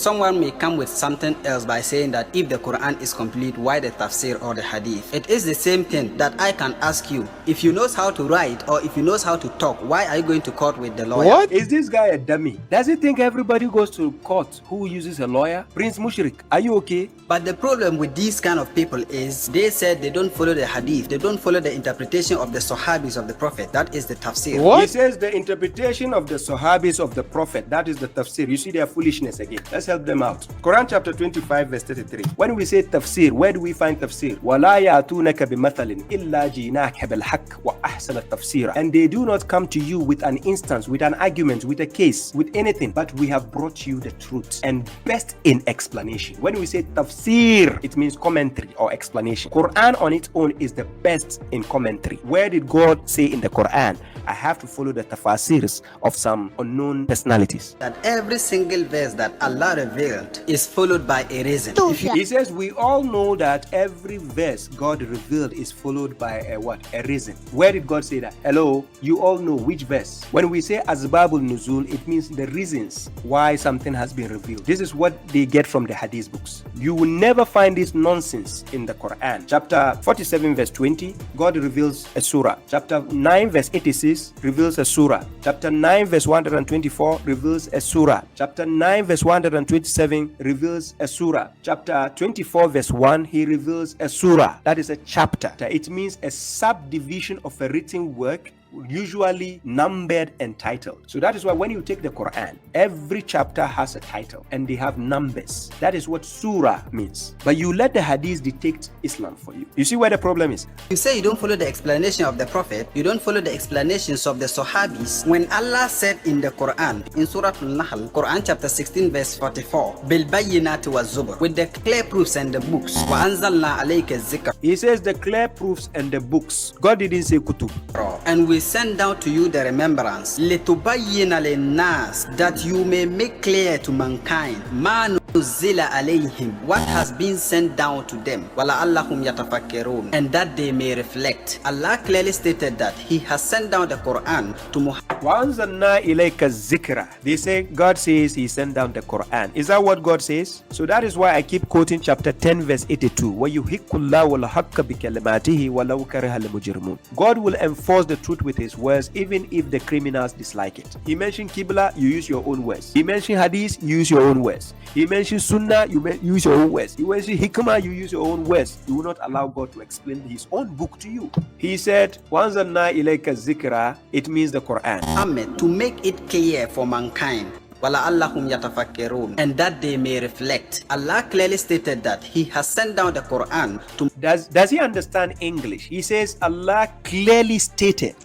Someone may come with something else by saying that if the Quran is complete, why the Tafsir or the Hadith? It is the same thing that I can ask you. If you knows how to write or if you knows how to talk, why are you going to court with the lawyer? What? Is this guy a dummy? Does he think everybody goes to court who uses a lawyer? Prince Mushrik, are you okay? But the problem with these kind of people is they said they don't follow the Hadith. They don't follow the interpretation of the Sahabis of the Prophet. That is the Tafsir. What? He says the interpretation of the Sahabis of the Prophet. That is the Tafsir. You see their foolishness again. Let's help them out. Quran chapter 25 verse 33. When we say Tafsir, where do we find Tafsir? وَلَا يَأْتُونَكَ بِمَثَلٍ إِلَّا جِئْنَاكَ بِالْحَقِّ وَأَحْسَنَ التَّفْسِيرَ. And they do not come to you with an instance, with an argument, with a case, with anything, but we have brought you the truth and best in explanation. When we say Tafsir, it means commentary or explanation. Quran on its own is the best in commentary. Where did God say in the Quran, I have to follow the tafasirs of some unknown personalities? That every single verse that Allah revealed is followed by a reason. He says we all know that every verse God revealed is followed by a what? A reason. Where did God say that? Hello, you all know which verse. When we say Asbabul Nuzul, it means the reasons why something has been revealed. This is what they get from the Hadith books. You will never find this nonsense in the Quran. Chapter 47 verse 20, God reveals a surah. Chapter 9 verse 86 reveals a surah. Chapter 9 verse 124 reveals a surah. Chapter 9 verse 127 reveals a surah. Chapter 24 verse 1, he reveals a surah. That is a chapter. It means a subdivision of a written work, usually numbered and titled. So that is why when you take the Quran, every chapter has a title and they have numbers. That is what surah means. But you let the hadith dictate Islam for you. You see where the problem is? You say you don't follow the explanation of the Prophet, you don't follow the explanations of the Sahabis. When Allah said in the Quran, in Surah Al-Nahl, Quran chapter 16 verse 44, بِالْبَيِّنَاتِ وَالزُّبُرِ, with the clear proofs and the books, وَأَنزَلْنَا عَلَيْكَ الذِّكْرَ. He says the clear proofs and the books. God didn't say kutub. And we send down to you the remembrance, لِتُبَيِّنَ لِلنَّاسِ, that you may make clear to mankind, مَا نُزِّلَ عَلَيْهِمْ, what has been sent down to them, وَلَعَلَّهُمْ يَتَفَكِّرُونَ, and that they may reflect. Allah clearly stated that He has sent down the Quran to Muhammad. وَأَنزَلْنَا إِلَيْكَ الذِّكْرَ. They say God says He sent down the Quran. Is that what God says? So that is why I keep quoting chapter 10 verse 82, وَيُحِقُّ اللَّهُ الْحَقَّ بِكَلِمَاتِهِ وَلَوْ كَرِهَ الْمُجْرِمُونَ. God will enforce the truth with His words even if the criminals dislike it. He mentioned Qibla, you use your own words. He mentioned Hadith, you use your own words. He mentioned Sunnah, you use your own words. He mentioned Hikmah, you use your own words. You will not allow God to explain His own book to you. He said, وَأَنزَلْنَا إِلَيْكَ الذِّكْرَ. It means the Quran. Muhammad, to make it clear for mankind, وَلَعَلَّهُمْ يَتَفَكِّرُونَ, and that they may reflect. Allah clearly stated that He has sent down the Quran to... Does he understand English? He says Allah clearly stated.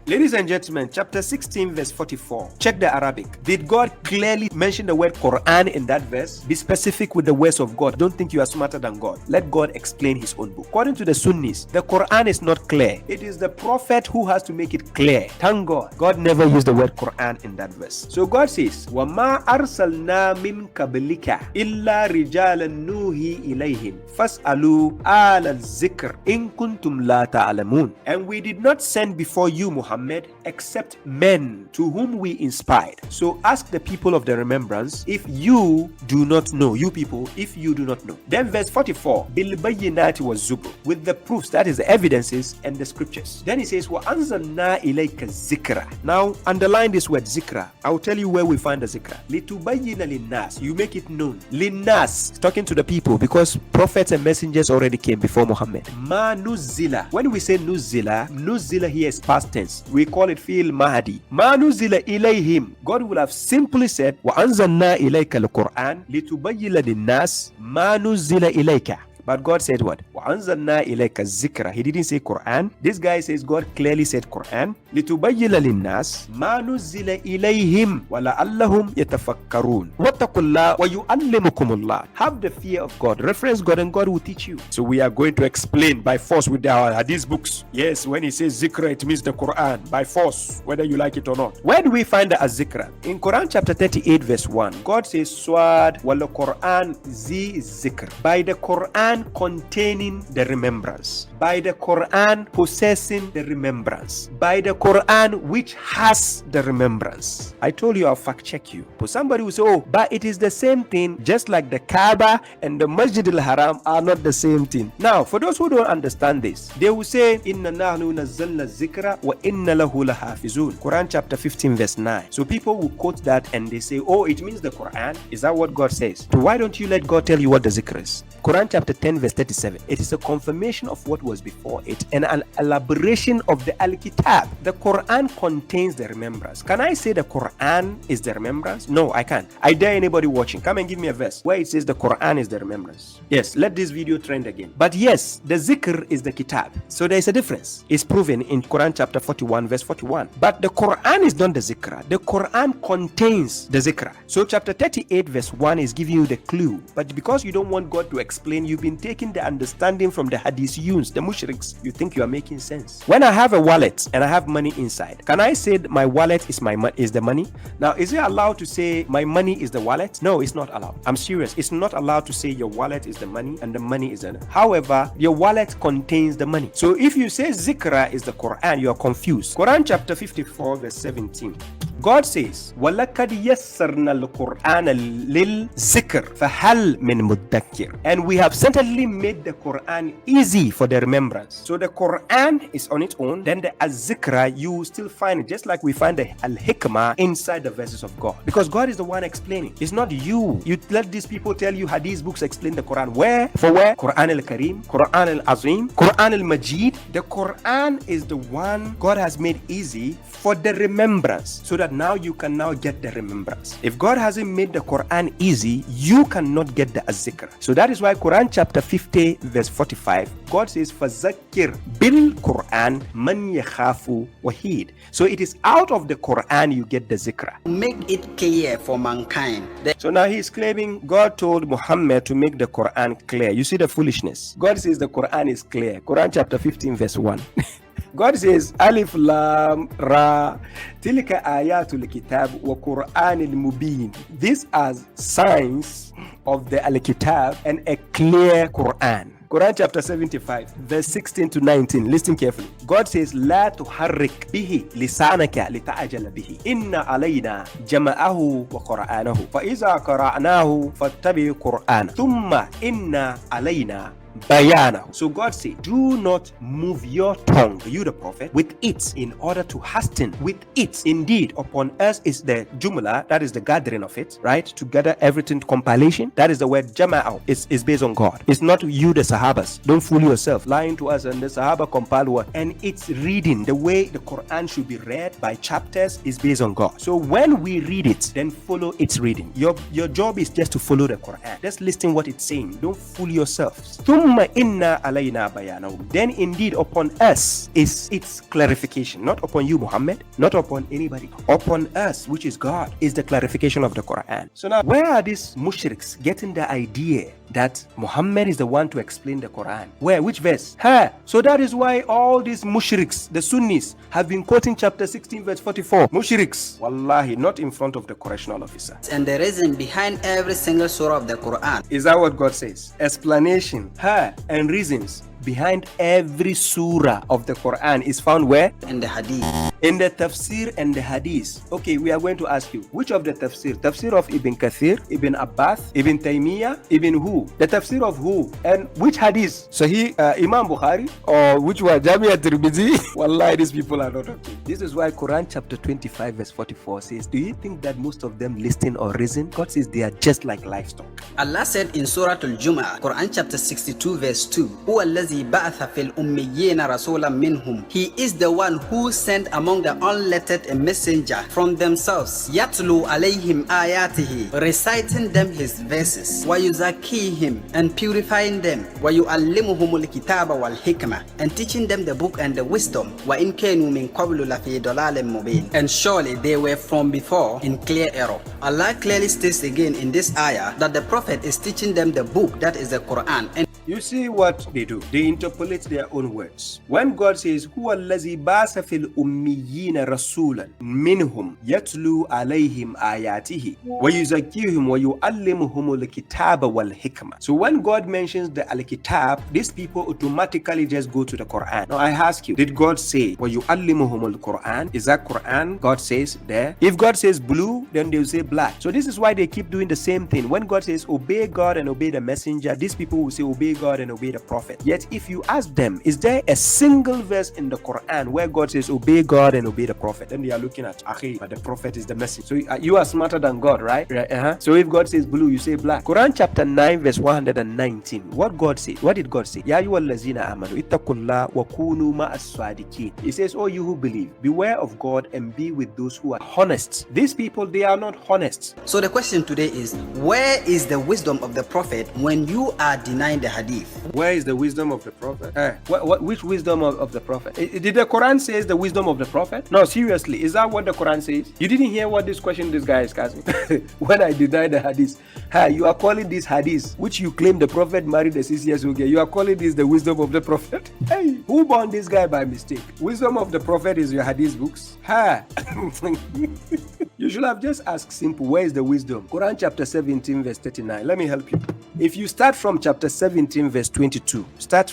Ladies and gentlemen, chapter 16 verse 44. Check the Arabic. Did God clearly mention the word Quran in that verse? Be specific with the words of God. Don't think you are smarter than God. Let God explain His own book. According to the Sunnis, the Quran is not clear. It is the Prophet who has to make it clear. Thank God. God never used the word Quran in that verse. So God says, وَمَا أَرْسَلْنَا مِنْ قَبْلِكَ إِلَّا رِجَالًا نُوحِي إِلَيْهِمْ فَاسْأَلُوا آلَ الذِّكْرِ إِن كُنْتُمْ لَا تَعْلَمُونَ. And we did not send before you, Muhammad, except men to whom we inspired. So ask the people of the remembrance if you do not know. You people, if you do not know. Then verse 44, بِالْبَيِّنَاتِ وَالزُّبُرِ, with the proofs, that is the evidences and the scriptures. Then he says, وَأَنزَلْنَا إِلَيْكَ الذِّكْرَ. Now underline this word zikra. I will tell you where we find the zikra. لِتُبَيِّنَ لِلنَّاسِ, you make it known. لِلنَّاسِ, talking to the people, because prophets and messengers already came before Muhammad. مَا نُزِّلَ, when we say nuzila here is past tense. We call it fi'il mahdi. مَا نُزِّلَ إِلَيْهِمْ, God would have simply said وَأَنزَلْنَا إِلَيْكَ الْقُرْآنَ لِتُبَيِّنَ لِلنَّاسِ مَا نُزِّلَ إِلَيْكَ. But God said what? وَأَنزَلْنَا إِلَيْكَ الذِّكْرَ. He didn't say Quran. This guy says God clearly said Quran. لِتُبَيِّنَ لِلنَّاسِ مَا نُزِّلَ إِلَيْهِمْ وَلَعَلَّهُمْ يَتَفَكَّرُونَ وَاتَّقُوا اللَّهَ وَيُعَلِّمُكُمُ اللَّهُ. Have the fear of God. Reference God and God will teach you. So we are going to explain by force with our hadith books. Yes, when he says zikra, it means the Quran. By force, whether you like it or not. Where do we find the zikra? In Quran chapter 38 verse 1, God says Swad wal Quran zi zikr. By the Quran Quran containing the remembrance, by the Quran possessing the remembrance, by the Quran which has the remembrance. I told you I'll fact check you. But somebody will say, oh, but it is the same thing, just like the Kaaba and the Masjid al-Haram are not the same thing. Now, for those who don't understand this, they will say, Inna nahnu nazzalna zikra wa inna lahu lahafizun. Quran chapter 15 verse 9. So people will quote that and they say, oh, it means the Quran. Is that what God says? So why don't you let God tell you what the zikr is? Quran chapter 10 verse 37. It is a confirmation of what was before it and an elaboration of the Al-Kitab. The Quran contains the remembrance. Can I say the Quran is the remembrance? No, I can't. I dare anybody watching, come and give me a verse where it says the Quran is the remembrance. Yes, let this video trend again. But yes, the zikr is the kitab. So there is a difference. It's proven in Quran chapter 41 verse 41. But the Quran is not the zikr. The Quran contains the zikr. So chapter 38 verse 1 is giving you the clue. But because you don't want God to explain, you've been taking the understanding from the hadithiyuns, the mushriks. You think you are making sense. When I have a wallet and I have money inside, can I say my wallet is is the money? Now, is it allowed to say my money is the wallet? No, it's not allowed. I'm serious. It's not allowed to say your wallet is the money and the money is the. However, your wallet contains the money. So if you say zikra is the Quran, you are confused. Quran chapter 54 verse 17. God says, وَلَقَدْ يَسَّرْنَا الْقُرْآنَ لِلْذِكْرِ فَهَلْ مِنْ مُدَّكِّرٍ. And we have certainly made the Quran easy for the remembrance. So the Quran is on its own. Then the Az-Zikra, you still find it, just like we find the Al-Hikmah inside the verses of God. Because God is the one explaining. It's not you. You let these people tell you hadith books explain the Quran. Where? For where? Quran al-Karim, Quran al-Azim, Quran al-Majid. The Quran is the one God has made easy for the remembrance, so that now you can now get the remembrance. If God hasn't made the Quran easy, you cannot get the Az-Zikr. So that is why Quran chapter 50 verse 45, God says, فَذَكِّرْ بِالْقُرْآنِ مَنْ يَخَافُ وَحِيدٍ. So it is out of the Quran you get the zikr. Make it clear for mankind. So now he is claiming God told Muhammad to make the Quran clear. You see the foolishness. God says the Quran is clear. Quran chapter 15 verse 1. God says, Alif Lam Ra Tilka Ayatul Kitab wa Quranil Mubin. These are signs of the Al-Kitab and a clear Quran. Quran chapter 75 verse 16 to 19. Listen carefully. God says, لا تحرك به لسانك لتعجل به إن علينا جمعه وقرآنه فإذا قرأناه فاتبع قرآنه ثم إن علينا bayana. So God said, do not move your tongue, you the prophet, with it in order to hasten with it. Indeed, upon us is the jumla, that is the gathering of it, right? To gather everything, compilation. That is the word jama'ah. It's based on God. It's not you, the Sahabas. Don't fool yourself. Lying to us and the Sahaba compiled what? And it's reading. The way the Quran should be read by chapters is based on God. So when we read it, then follow its reading. Your job is just to follow the Quran. Just listen what it's saying. Don't fool yourself. Then indeed upon us is its clarification, not upon you, Muhammad, not upon anybody. Upon us, which is God, is the clarification of the Quran. So now, where are these mushriks getting the idea that Muhammad is the one to explain the Quran? Where? Which verse? So that is why all these mushriks, the Sunnis, have been quoting chapter 16 verse 44. Mushriks, wallahi, not in front of the correctional officer. And the reason behind every single surah of the Quran. Is that what God says? Explanation, and reasons behind every surah of the Quran is found where? In the hadith. In the tafsir and the hadith. Okay, we are going to ask you, which of the tafsir? Tafsir of Ibn Kathir, Ibn Abbas, Ibn Taymiyyah, Ibn who? The tafsir of who? And which hadith? Sahih Imam Bukhari? Or which one? Jamia Tirmidhi? Wallahi, these people are not okay. This is why Quran chapter 25 verse 44 says, do you think that most of them listen or reason? God says they are just like livestock. Allah said in Surah Al-Jumu'ah, Quran chapter 62 verse 2, He is the one who sent among the unlettered a messenger from themselves, Yatlu alayhim ayatihi, reciting them his verses, wa yuzakihim, and purifying them, wa yuallimuhumul kitaba wal hikmah, and teaching them the book and the wisdom, wa in kanu min qablu lafi dalalin mubin, and surely they were from before in clear error. Allah clearly states again in this ayah that the prophet is teaching them the book, that is the Quran, and You see what they do? They interpolate their own words. When God says, "Huwa allazi basa fil ummiyina rasulan minhum yatlu alayhim ayatihi wa yuzakkihim wa yuallimuhum al-kitaba wal hikmah." So when God mentions the al-kitab, these people automatically just go to the Quran. Now I ask you, did God say wa yuallimuhum al-Quran? Is that Quran God says there? If God says blue, then they'll say black. So this is why they keep doing the same thing. When God says obey God and obey the messenger, these people will say obey God and obey the prophet. Yet if you ask them, is there a single verse in the Quran where God says obey God and obey the prophet? Then they are looking at, but the prophet is the messenger. So you are smarter than God, right? So if God says blue, you say black. Quran chapter 9 verse 119. What God said? What did God say? Ya ayyuhallazina amanu ittaqullah wa kunu ma'as sadiqin. He says, "Oh, you who believe, beware of God and be with those who are honest." These people, they are not honest. So the question today is, where is the wisdom of the prophet when you are denying the hadith? Where is the wisdom of the prophet? Which wisdom of the prophet? Did the Quran say the wisdom of the prophet? No, seriously, is that what the Quran says? You didn't hear what this question this guy is asking? When I deny the hadith, you are calling this hadith, which you claim the prophet married a 6 years old girl, you are calling this the wisdom of the prophet? Hey, who born this guy by mistake? Wisdom of the prophet is your hadith books? You should have just asked simple, where is the wisdom? Quran chapter 17 verse 39. Let me help you. If you start from chapter 17 verse 22, start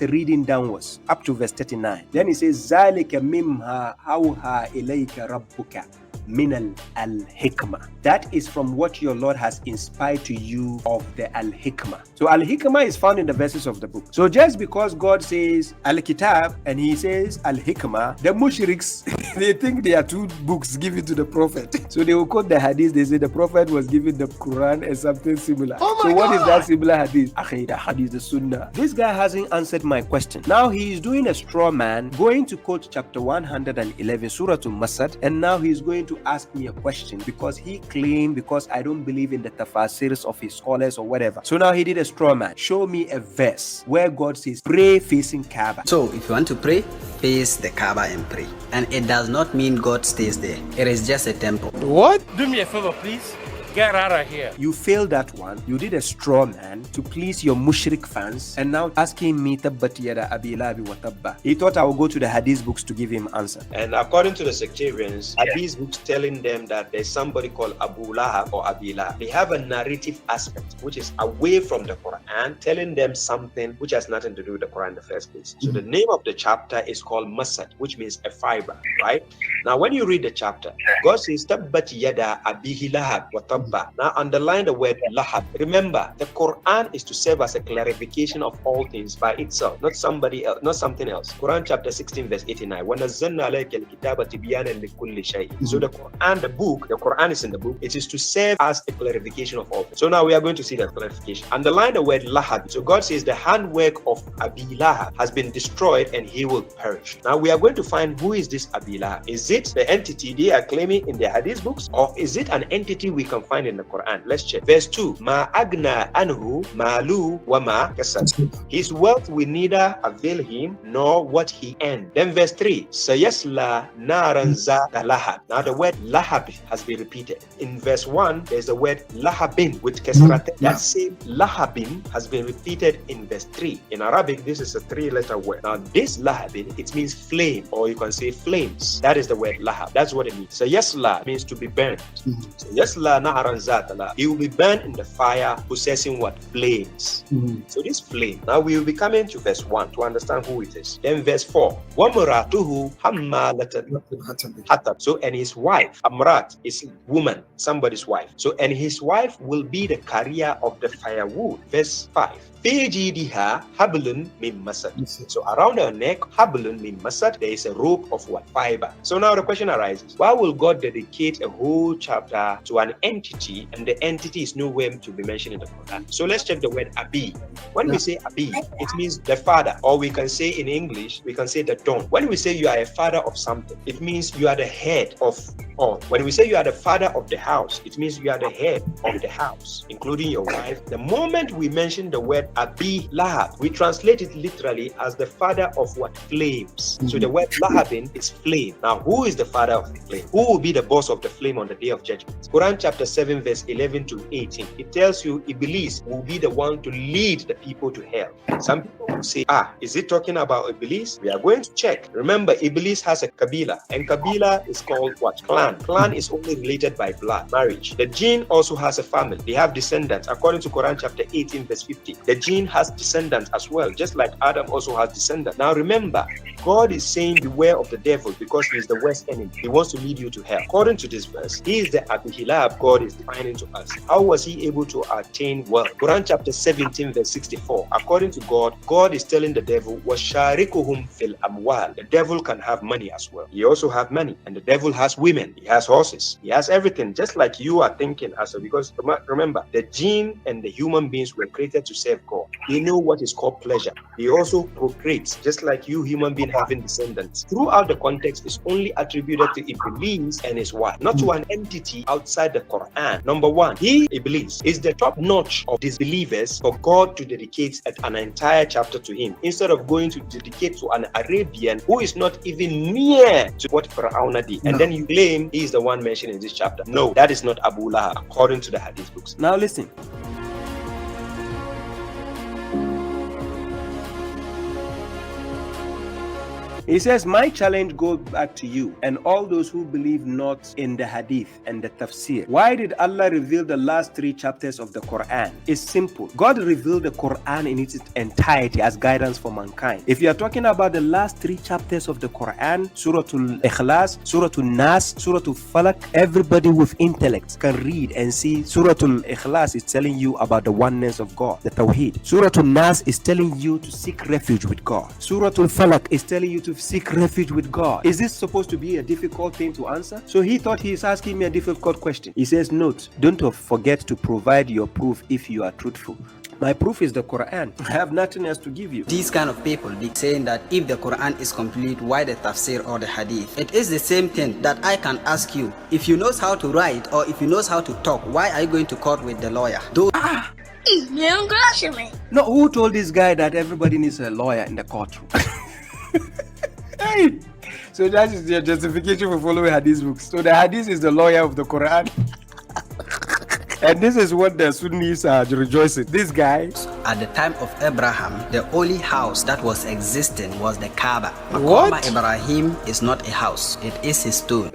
reading downwards up to verse 39. Then it says, ذَلِكَ مِمَّا أَوْحَى إِلَيْكَ رَبُّكَ min al-hikmah. That is from what your Lord has inspired to you of the al-hikmah. So al-hikmah is found in the verses of the book. So just because God says al-kitab and he says al-hikmah, the mushriks, they think they are two books given to the prophet. So they will quote the hadith, they say the prophet was given the Quran and something similar. So what is that similar hadith? Aqidah, hadith, the sunnah. This guy hasn't answered my question. Now he is doing a straw man, going to quote chapter 111, Surah Al-Masad, and now he is going to ask me a question because he claimed, because I don't believe in the tafsirs of his scholars or whatever. So now he did a straw man. Show me a verse where God says pray facing Kaaba. So if you want to pray, face the Kaaba and pray. And it does not mean God stays there. It is just a temple. What? Do me a favor, please. Get out of here. You failed that one. You did a straw man to please your mushrik fans, and now asking me tabbat yada Abi Lahab wa tabba. He thought I would go to the hadith books to give him answer. And according to the sectarians, hadith books telling them that there's somebody called Abu Lahab or Abi Lahab. They have a narrative aspect which is away from the Quran, telling them something which has nothing to do with the Quran in the first place. So the name of the chapter is called Masad, which means a fiber, right? Now when you read the chapter, God says tabbat yada Abi Lahab wa tabba. Now underline the word lahab. Remember, the Quran is to serve as a clarification of all things by itself, not somebody else, not something else. Quran chapter 16 verse 89. So the Quran, the book, the Quran is in the book. It is to serve as a clarification of all things. So now we are going to see that clarification. Underline the word lahab. So God says the handwork of Abi Lahab has been destroyed and he will perish. Now we are going to find who is this Abi Lahab. Is it the entity they are claiming in their hadith books, or is it an entity we can find in the Quran? Let's check. Verse 2. Ma agna anhu malu wa ma kasab. His wealth will neither avail him nor what he earned. Then verse 3. Sayasla naran zata lahab. Now the word lahab has been repeated. In verse 1, there's the word lahabin with kasrat. That same lahabin has been repeated in verse 3. In Arabic, this is a 3-letter word. Now this lahabin, it means flame, or you can say flames. That is the word lahab. That's what it means. Sayasla means to be burned. Sayasla naran. He will be burned in the fire, possessing what? Flames. So this flame. Now we will be coming to verse 1 to understand who it is. Then verse 4. وَمُرَاتُهُ حَمَّالَةً حَطَبٍ. So and his wife, Amrat, is woman, somebody's wife. So and his wife will be the carrier of the firewood. Verse 5. فَيَجِيدِهَا حَبْلٌ مِّن مَسَدٍ. So around her neck, حَبْلٌ مِّن مَسَدٍ, there is a rope of what? Fiber. So now the question arises, why will God dedicate a whole chapter to an entity and the entity is nowhere to be mentioned in the Quran? So let's check the word Abi. When we say Abi, it means the father, or we can say in English, we can say the don. When we say you are a father of something, it means you are the head of all. When we say you are the father of the house, it means you are the head of the house, including your wife. The moment we mention the word Abi Lahab, we translate it literally as the father of what? Flames. So the word Lahabin is flame. Now who is the father of the flame? Who will be the boss of the flame on the day of judgment? Quran chapter 7, verse 11 to 18, it tells you Iblis will be the one to lead the people to hell. Some people will say, is it talking about Iblis? We are going to check. Remember, Iblis has a Kabila, and Kabila is called what? Clan. Clan is only related by blood, marriage. The jinn also has a family. They have descendants. According to Quran chapter 18, verse 50, the jinn has descendants as well, just like Adam also has descendants. Now remember, God is saying beware of the devil because he is the worst enemy. He wants to lead you to hell. According to this verse, he is the Abu Lahab God is defining to us. How was he able to attain wealth? Quran chapter 17, verse 64. According to God, God is telling the devil, وَشَارِكُهُمْ فِي الْأَمْوَالِ. The devil can have money as well. He also have money. And the devil has women. He has horses. He has everything, just like you are thinking as well. Because remember, the jinn and the human beings were created to serve God. They know what is called pleasure. They also procreate, just like you human being having descendants. Throughout the context, is only attributed to Iblis and his wife, not to an entity outside the Quran. Number one, Iblis, is the top notch of disbelievers for God to dedicate an entire chapter to him, instead of going to dedicate to an Arabian who is not even near to what Fir'aun did. And then you claim he is the one mentioned in this chapter. No, that is not Abu Lahab, according to the hadith books. Now listen. He says, my challenge goes back to you and all those who believe not in the hadith and the tafsir. Why did Allah reveal the last 3 chapters of the Quran? It's simple. God revealed the Quran in its entirety as guidance for mankind. If you are talking about the last 3 chapters of the Quran, Surah Al-Ikhlas, Surah Al-Nas, Surah Al-Falaq, everybody with intellect can read and see Surah Al-Ikhlas is telling you about the oneness of God, the Tawheed. Surah Al-Nas is telling you to seek refuge with God. Surah Al-Falaq is telling you to seek refuge with God. Is this supposed to be a difficult thing to answer? So he thought he is asking me a difficult question. He says, note, don't forget to provide your proof if you are truthful. My proof is the Quran. I have nothing else to give you. These kind of people be saying that if the Quran is complete, why the tafsir or the hadith? It is the same thing that I can ask you. If you knows how to write or if you knows how to talk, why are you going to court with the lawyer? No, who told this guy that everybody needs a lawyer in the courtroom? Hey, so that is their justification for following hadith books. So the hadith is the lawyer of the Quran. And this is what the Sunnis are rejoicing. This guy. At the time of Abraham, the only house that was existing was the Kaaba. What? Maqam Ibrahim is not a house. It is his stone.